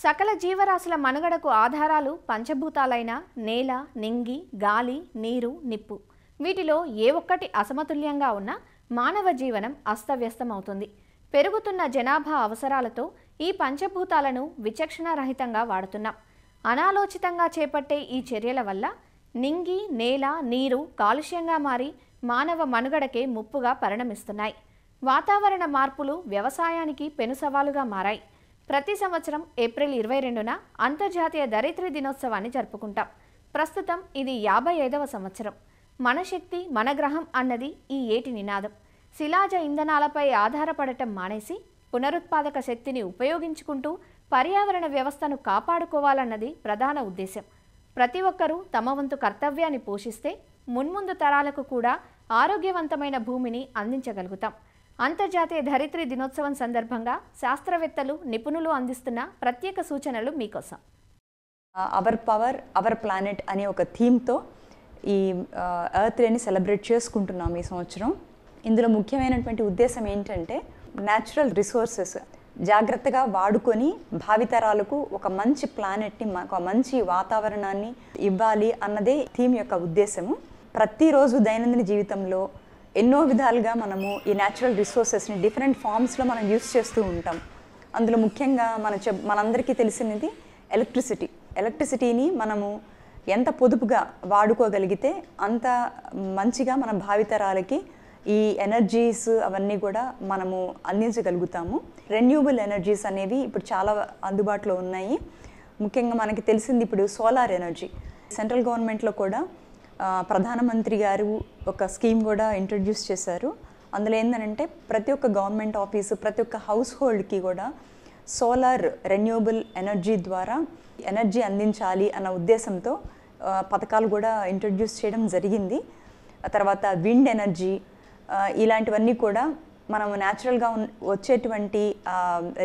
సకల జీవరాశుల మనుగడకు ఆధారాలు పంచభూతాలైన నేల, నింగి, గాలి, నీరు, నిప్పు. వీటిలో ఏ ఒక్కటి అసమతుల్యంగా ఉన్నా మానవ జీవనం అస్తవ్యస్తమవుతుంది. పెరుగుతున్న జనాభా అవసరాలతో ఈ పంచభూతాలను విచక్షణారహితంగా వాడుతున్నాం. అనాలోచితంగా చేపట్టే ఈ చర్యల వల్ల నింగి, నేల, నీరు కాలుష్యంగా మారి మానవ మనుగడకే ముప్పుగా పరిణమిస్తున్నాయి. వాతావరణ మార్పులు వ్యవసాయానికి పెను సవాలుగా మారాయి. ప్రతి సంవత్సరం ఏప్రిల్ 22న అంతర్జాతీయ ధరిత్రి దినోత్సవాన్ని జరుపుకుంటాం. ప్రస్తుతం ఇది 55వ సంవత్సరం. మన శక్తి మన గ్రహం అన్నది ఈ ఏటి నినాదం. శిలాజ ఇంధనాలపై ఆధారపడటం మానేసి పునరుత్పాదక శక్తిని ఉపయోగించుకుంటూ పర్యావరణ వ్యవస్థను కాపాడుకోవాలన్నది ప్రధాన ఉద్దేశం. ప్రతి ఒక్కరూ తమ వంతు కర్తవ్యాన్ని పోషిస్తే మున్ముందు తరాలకు కూడా ఆరోగ్యవంతమైన భూమిని అందించగలుగుతాం. అంతర్జాతీయ ధరిత్రి దినోత్సవం సందర్భంగా శాస్త్రవేత్తలు, నిపుణులు అందిస్తున్న ప్రత్యేక సూచనలు మీకోసం. అవర్ పవర్ అవర్ ప్లానెట్ అనే ఒక థీమ్తో ఈ ఎర్త్ డేని సెలబ్రేట్ చేసుకుంటున్నాం ఈ సంవత్సరం. ఇందులో ముఖ్యమైనటువంటి ఉద్దేశం ఏంటంటే న్యాచురల్ రిసోర్సెస్ జాగ్రత్తగా వాడుకొని భావితరాలకు ఒక మంచి ప్లానెట్ని, ఒక మంచి వాతావరణాన్ని ఇవ్వాలి అన్నదే థీమ్ యొక్క ఉద్దేశము. ప్రతిరోజు దైనందిన జీవితంలో ఎన్నో విధాలుగా మనము ఈ న్యాచురల్ రిసోర్సెస్ని డిఫరెంట్ ఫామ్స్లో మనం యూస్ చేస్తూ ఉంటాం. అందులో ముఖ్యంగా మనందరికీ తెలిసినది ఎలక్ట్రిసిటీని మనము ఎంత పొదుపుగా వాడుకోగలిగితే అంత మంచిగా మన భావితరాలకి ఈ ఎనర్జీస్ అవన్నీ కూడా మనము అందించగలుగుతాము. రెన్యూబుల్ ఎనర్జీస్ అనేవి ఇప్పుడు చాలా అందుబాటులో ఉన్నాయి. ముఖ్యంగా మనకి తెలిసింది ఇప్పుడు సోలార్ ఎనర్జీ. సెంట్రల్ గవర్నమెంట్లో కూడా ప్రధానమంత్రి గారు ఒక స్కీమ్ కూడా ఇంట్రడ్యూస్ చేశారు. అందులో ఏంటంటే ప్రతి ఒక్క గవర్నమెంట్ ఆఫీసు, ప్రతి ఒక్క హౌస్ హోల్డ్కి కూడా సోలార్ రెన్యూబుల్ ఎనర్జీ ద్వారా ఎనర్జీ అందించాలి అన్న ఉద్దేశంతో పథకాలు కూడా ఇంట్రడ్యూస్ చేయడం జరిగింది. తర్వాత విండ్ ఎనర్జీ, ఇలాంటివన్నీ కూడా మనం న్యాచురల్గా వచ్చేటువంటి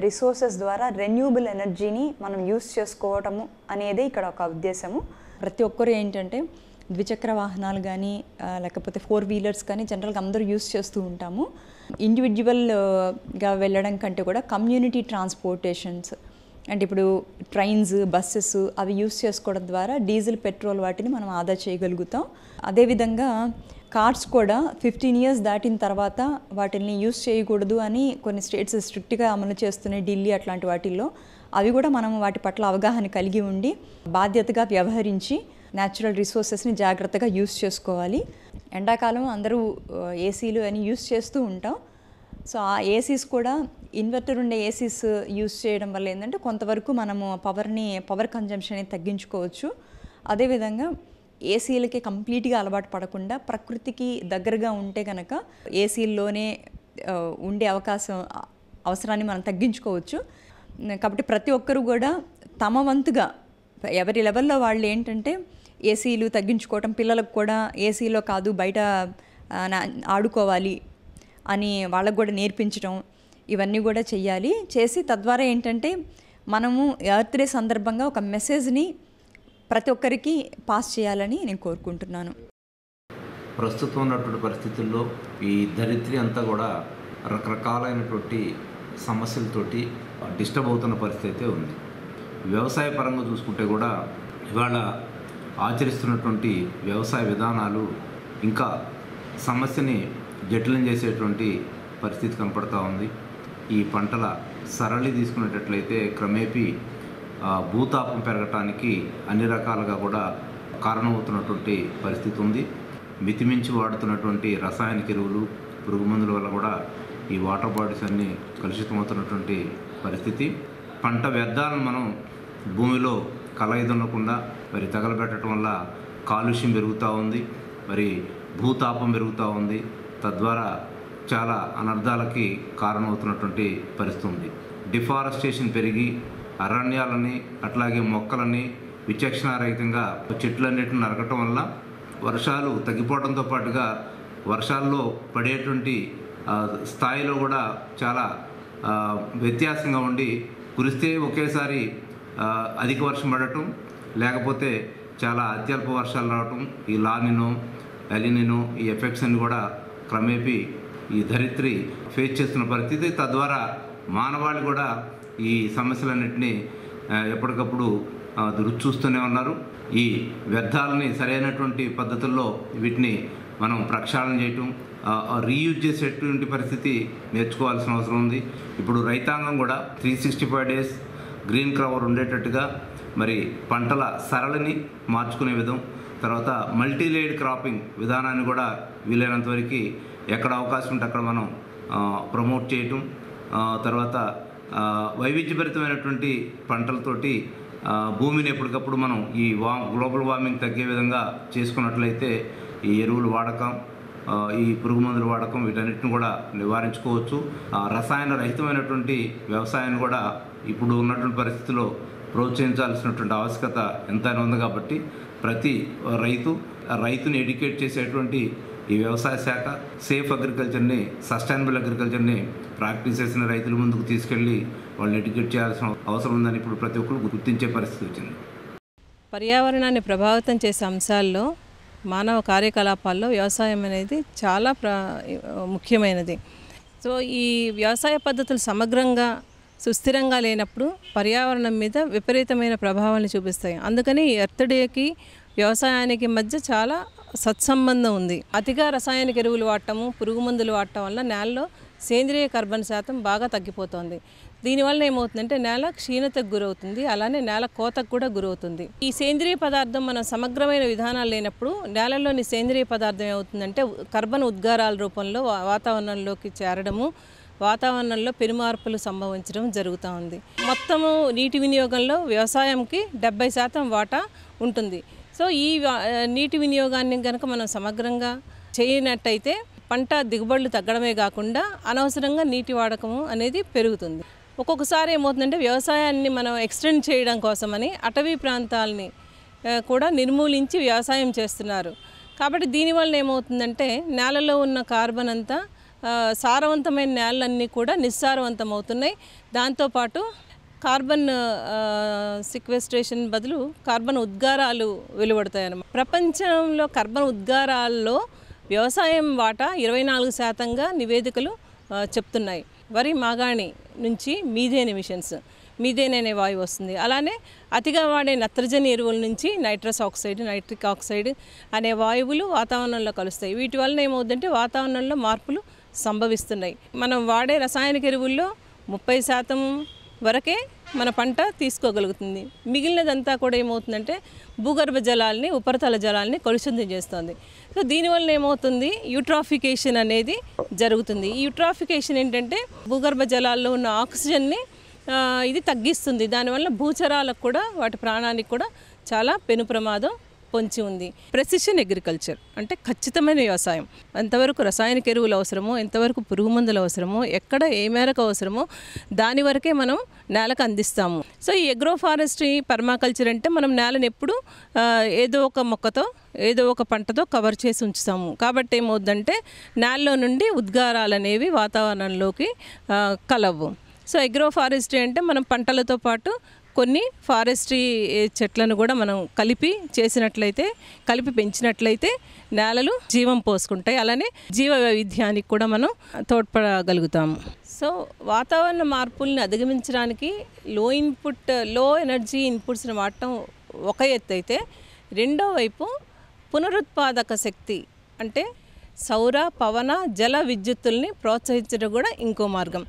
రిసోర్సెస్ ద్వారా రెన్యూబుల్ ఎనర్జీని మనం యూస్ చేసుకోవటము అనేది ఇక్కడ ఒక ఉద్దేశము. ప్రతి ఒక్కరు ఏంటంటే ద్విచక్ర వాహనాలు కానీ లేకపోతే 4 వీలర్స్ కానీ జనరల్గా అందరూ యూస్ చేస్తూ ఉంటాము. ఇండివిజువల్గా వెళ్ళడం కంటే కూడా కమ్యూనిటీ ట్రాన్స్పోర్టేషన్స్ అంటే ఇప్పుడు ట్రైన్స్, బస్సెస్ అవి యూస్ చేసుకోవడం ద్వారా డీజిల్, పెట్రోల్ వాటిని మనం ఆదా చేయగలుగుతాం. అదేవిధంగా కార్స్ కూడా 15 ఇయర్స్ దాటిన తర్వాత వాటిని యూస్ చేయకూడదు అని కొన్ని స్టేట్స్ స్ట్రిక్ట్గా అమలు చేస్తున్నాయి, ఢిల్లీ అట్లాంటి వాటిల్లో. అవి కూడా మనం వాటి పట్ల అవగాహన కలిగి ఉండి బాధ్యతగా వ్యవహరించి న్యాచురల్ రిసోర్సెస్ని జాగ్రత్తగా యూస్ చేసుకోవాలి. ఎండాకాలం అందరూ ఏసీలు అని యూస్ చేస్తూ ఉంటాం. సో ఆ ఏసీస్ కూడా ఇన్వర్టర్ ఉండే ఏసీస్ యూస్ చేయడం వల్ల ఏంటంటే కొంతవరకు మనము పవర్ కన్జంప్షన్ అనేది తగ్గించుకోవచ్చు. అదేవిధంగా ఏసీలకి కంప్లీట్గా అలవాటు పడకుండా ప్రకృతికి దగ్గరగా ఉంటే కనుక ఏసీల్లోనే ఉండే అవసరాన్ని మనం తగ్గించుకోవచ్చు. కాబట్టి ప్రతి ఒక్కరు కూడా తమ వంతుగా ఎవరి లెవెల్లో వాళ్ళు ఏంటంటే ఏసీలు తగ్గించుకోవటం, పిల్లలకు కూడా ఏసీలో కాదు బయట ఆడుకోవాలి అని వాళ్ళకు కూడా నేర్పించడం, ఇవన్నీ కూడా చేసి తద్వారా ఏంటంటే మనము ఎర్త్ డే సందర్భంగా ఒక మెసేజ్ని ప్రతి ఒక్కరికి పాస్ చేయాలని నేను కోరుకుంటున్నాను. ప్రస్తుతం ఉన్నటువంటి పరిస్థితుల్లో ఈ ధరిత్రి అంతా కూడా రకరకాలైనటువంటి సమస్యలతోటి డిస్టర్బ్ అవుతున్న పరిస్థితి అయితే ఉంది. వ్యవసాయ పరంగా చూసుకుంటే కూడా ఇవాళ ఆచరిస్తున్నటువంటి వ్యవసాయ విధానాలు ఇంకా సమస్యని జటిలం చేసేటువంటి పరిస్థితి కనపడుతూ ఉంది. ఈ పంటల సరళి తీసుకునేటట్లయితే క్రమేపీ భూతాపం పెరగటానికి అన్ని రకాలుగా కూడా కారణమవుతున్నటువంటి పరిస్థితి ఉంది. మితిమించి వాడుతున్నటువంటి రసాయనిక ఎరువులు, పురుగు మందుల వల్ల కూడా ఈ వాటర్ బాడీస్ అన్నీ కలుషితమవుతున్నటువంటి పరిస్థితి. పంట వ్యర్థాలను మనం భూమిలో కలయిదొనకుండా మరి తగలబెట్టడం వల్ల కాలుష్యం పెరుగుతూ ఉంది, మరి భూతాపం పెరుగుతూ ఉంది. తద్వారా చాలా అనర్థాలకి కారణమవుతున్నటువంటి పరిస్థితి ఉంది. డిఫారెస్టేషన్ పెరిగి అరణ్యాలని అట్లాగే మొక్కలని విచక్షణారహితంగా చెట్లన్నిటిని నరకటం వల్ల వర్షాలు తగ్గిపోవడంతో పాటుగా వర్షాల్లో పడేటువంటి స్థాయిలో కూడా చాలా వ్యత్యాసంగా ఉండి కురిస్తే ఒకేసారి అధిక వర్షం పడటం, లేకపోతే చాలా అత్యల్ప వర్షాలు రావటం, ఈ లానినో, ఎలినినో ఈ ఎఫెక్ట్స్ అన్ని కూడా క్రమేపీ ఈ ధరిత్రి ఫేస్ చేస్తున్న పరిస్థితి. తద్వారా మానవాళి కూడా ఈ సమస్యలన్నింటినీ ఎప్పటికప్పుడు రుచి చూస్తూనే ఉన్నారు. ఈ వ్యర్థాలని సరైనటువంటి పద్ధతుల్లో వీటిని మనం ప్రక్షాళన చేయటం, రీయూజ్ చేసేటువంటి పరిస్థితి నేర్చుకోవాల్సిన అవసరం ఉంది. ఇప్పుడు రైతాంగం కూడా 365 డేస్ గ్రీన్ కవర్ ఉండేటట్టుగా మరి పంటల సరళిని మార్చుకునే విధం, తర్వాత మల్టీలేయర్డ్ క్రాపింగ్ విధానాన్ని కూడా వీలైనంత వరకు ఎక్కడ అవకాశం ఉంటే అక్కడ మనం ప్రమోట్ చేయటం, తర్వాత వైవిధ్యభరితమైనటువంటి పంటలతోటి భూమిని ఎప్పటికప్పుడు మనం ఈ గ్లోబల్ వార్మింగ్ తగ్గే విధంగా చేసుకున్నట్లయితే ఈ ఎరువుల వాడకం, ఈ పురుగు మందుల వాడకం వీటన్నిటిని కూడా నివారించుకోవచ్చు. రసాయన రహితమైనటువంటి వ్యవసాయాన్ని కూడా ఇప్పుడు ఉన్నటువంటి పరిస్థితుల్లో ప్రోత్సహించాల్సినటువంటి ఆవశ్యకత ఎంతైనా ఉంది. కాబట్టి ప్రతి రైతుని ఎడ్యుకేట్ చేసేటువంటి ఈ వ్యవసాయ శాఖ సేఫ్ అగ్రికల్చర్ని, సస్టైనబుల్ అగ్రికల్చర్ని ప్రాక్టీస్ చేసిన రైతుల ముందుకు తీసుకెళ్ళి వాళ్ళని ఎడ్యుకేట్ చేయాల్సిన అవసరం ఉందని ఇప్పుడు ప్రతి ఒక్కరు గుర్తించే పరిస్థితి వచ్చింది. పర్యావరణాన్ని ప్రభావితం చేసే అంశాల్లో మానవ కార్యకలాపాల్లో వ్యవసాయం అనేది చాలా ముఖ్యమైనది. సో ఈ వ్యవసాయ పద్ధతులు సమగ్రంగా సుస్థిరంగా లేనప్పుడు పర్యావరణం మీద విపరీతమైన ప్రభావాన్ని చూపిస్తాయి. అందుకని ఎర్త్ డేకి వ్యవసాయానికి మధ్య చాలా సత్సంబంధం ఉంది. అతిగా రసాయనిక ఎరువులు వాడటము, పురుగు మందులు వాడటం వల్ల నేలలో సేంద్రియ కార్బన్ శాతం బాగా తగ్గిపోతుంది. దీనివల్ల ఏమవుతుందంటే నేల క్షీణతకు గురవుతుంది, అలానే నేల కోతకు కూడా గురవుతుంది. ఈ సేంద్రియ పదార్థం మనం సమగ్రమైన విధానాలు లేనప్పుడు నేలలోని సేంద్రియ పదార్థం ఏమవుతుందంటే కార్బన్ ఉద్గారాల రూపంలో వాతావరణంలోకి చేరడము, వాతావరణంలో పెనుమార్పులు సంభవించడం జరుగుతూ ఉంది. మొత్తము నీటి వినియోగంలో వ్యవసాయంకి 70% వాటా ఉంటుంది. సో ఈ నీటి వినియోగాన్ని కనుక మనం సమగ్రంగా చేయనట్టయితే పంట దిగుబడులు తగ్గడమే కాకుండా అనవసరంగా నీటి వాడకము అనేది పెరుగుతుంది. ఒక్కొక్కసారి ఏమవుతుందంటే వ్యవసాయాన్ని మనం ఎక్స్టెండ్ చేయడం కోసమని అటవీ ప్రాంతాలని కూడా నిర్మూలించి వ్యవసాయం చేస్తున్నారు. కాబట్టి దీనివల్ల ఏమవుతుందంటే నేలలో ఉన్న కార్బన్ అంతా సారవంతమైన నేలలన్నీ కూడా నిస్సారవంతం అవుతున్నాయి. దాంతోపాటు కార్బన్ సిక్వెస్ట్రేషన్ బదులు కార్బన్ ఉద్గారాలు వెలువడతాయన్నమాట. ప్రపంచంలో కార్బన్ ఉద్గారాల్లో వ్యవసాయం వాటా 24%గా నివేదికలు చెప్తున్నాయి. వరి మాగాణి నుంచి మీథేన్ ఎమిషన్స్, మీథేన్ అనే వాయువు వస్తుంది. అలానే అతిగా వాడే నత్రజని ఎరువుల నుంచి నైట్రస్ ఆక్సైడ్, నైట్రిక్ ఆక్సైడ్ అనే వాయువులు వాతావరణంలో కలుస్తాయి. వీటి వలన ఏమవుతుందంటే వాతావరణంలో మార్పులు సంభవిస్తున్నాయి. మనం వాడే రసాయనిక ఎరువుల్లో 30% వరకే మన పంట తీసుకోగలుగుతుంది. మిగిలినదంతా కూడా ఏమవుతుందంటే భూగర్భ జలాల్ని, ఉపరితల జలాల్ని కలుషితం చేస్తుంది. సో దీనివల్ల ఏమవుతుంది, యూట్రాఫికేషన్ అనేది జరుగుతుంది. ఈ యూట్రాఫికేషన్ ఏంటంటే భూగర్భ జలాల్లో ఉన్న ఆక్సిజన్ని ఇది తగ్గిస్తుంది. దానివల్ల భూచరాలకు కూడా వాటి ప్రాణానికి కూడా చాలా పెను ప్రమాదం పొంచి ఉంది. ప్రెసిషన్ అగ్రికల్చర్ అంటే ఖచ్చితమైన వ్యవసాయం. ఎంతవరకు రసాయనిక ఎరువులు అవసరమో, ఎంతవరకు పురుగు మందులు అవసరమో, ఎక్కడ ఏ మేరకు అవసరమో దాని వరకే మనం నేలకు అందిస్తాము. సో ఈ అగ్రో ఫారెస్ట్రీ పర్మాకల్చర్ అంటే మనం నేలను ఎప్పుడు ఏదో ఒక మొక్కతో, ఏదో ఒక పంటతో కవర్ చేసి ఉంచుతాము. కాబట్టి ఏమవుతుందంటే నేలలో నుండి ఉద్గారాలు అనేవి వాతావరణంలోకి కలవు. సో అగ్రో ఫారెస్ట్రీ అంటే మనం పంటలతో పాటు కొన్ని ఫారెస్ట్రీ చెట్లను కూడా మనం కలిపి పెంచినట్లయితే నేలలు జీవం పోసుకుంటాయి. అలానే జీవ వైవిధ్యానికి కూడా మనం తోడ్పడగలుగుతాము. సో వాతావరణ మార్పుల్ని అధిగమించడానికి లో ఎనర్జీ ఇన్పుట్స్ని వాడటం ఒక ఎత్తు అయితే, రెండో వైపు పునరుత్పాదక శక్తి అంటే సౌర, పవన, జల విద్యుత్తుల్ని ప్రోత్సహించడం కూడా ఇంకో మార్గం.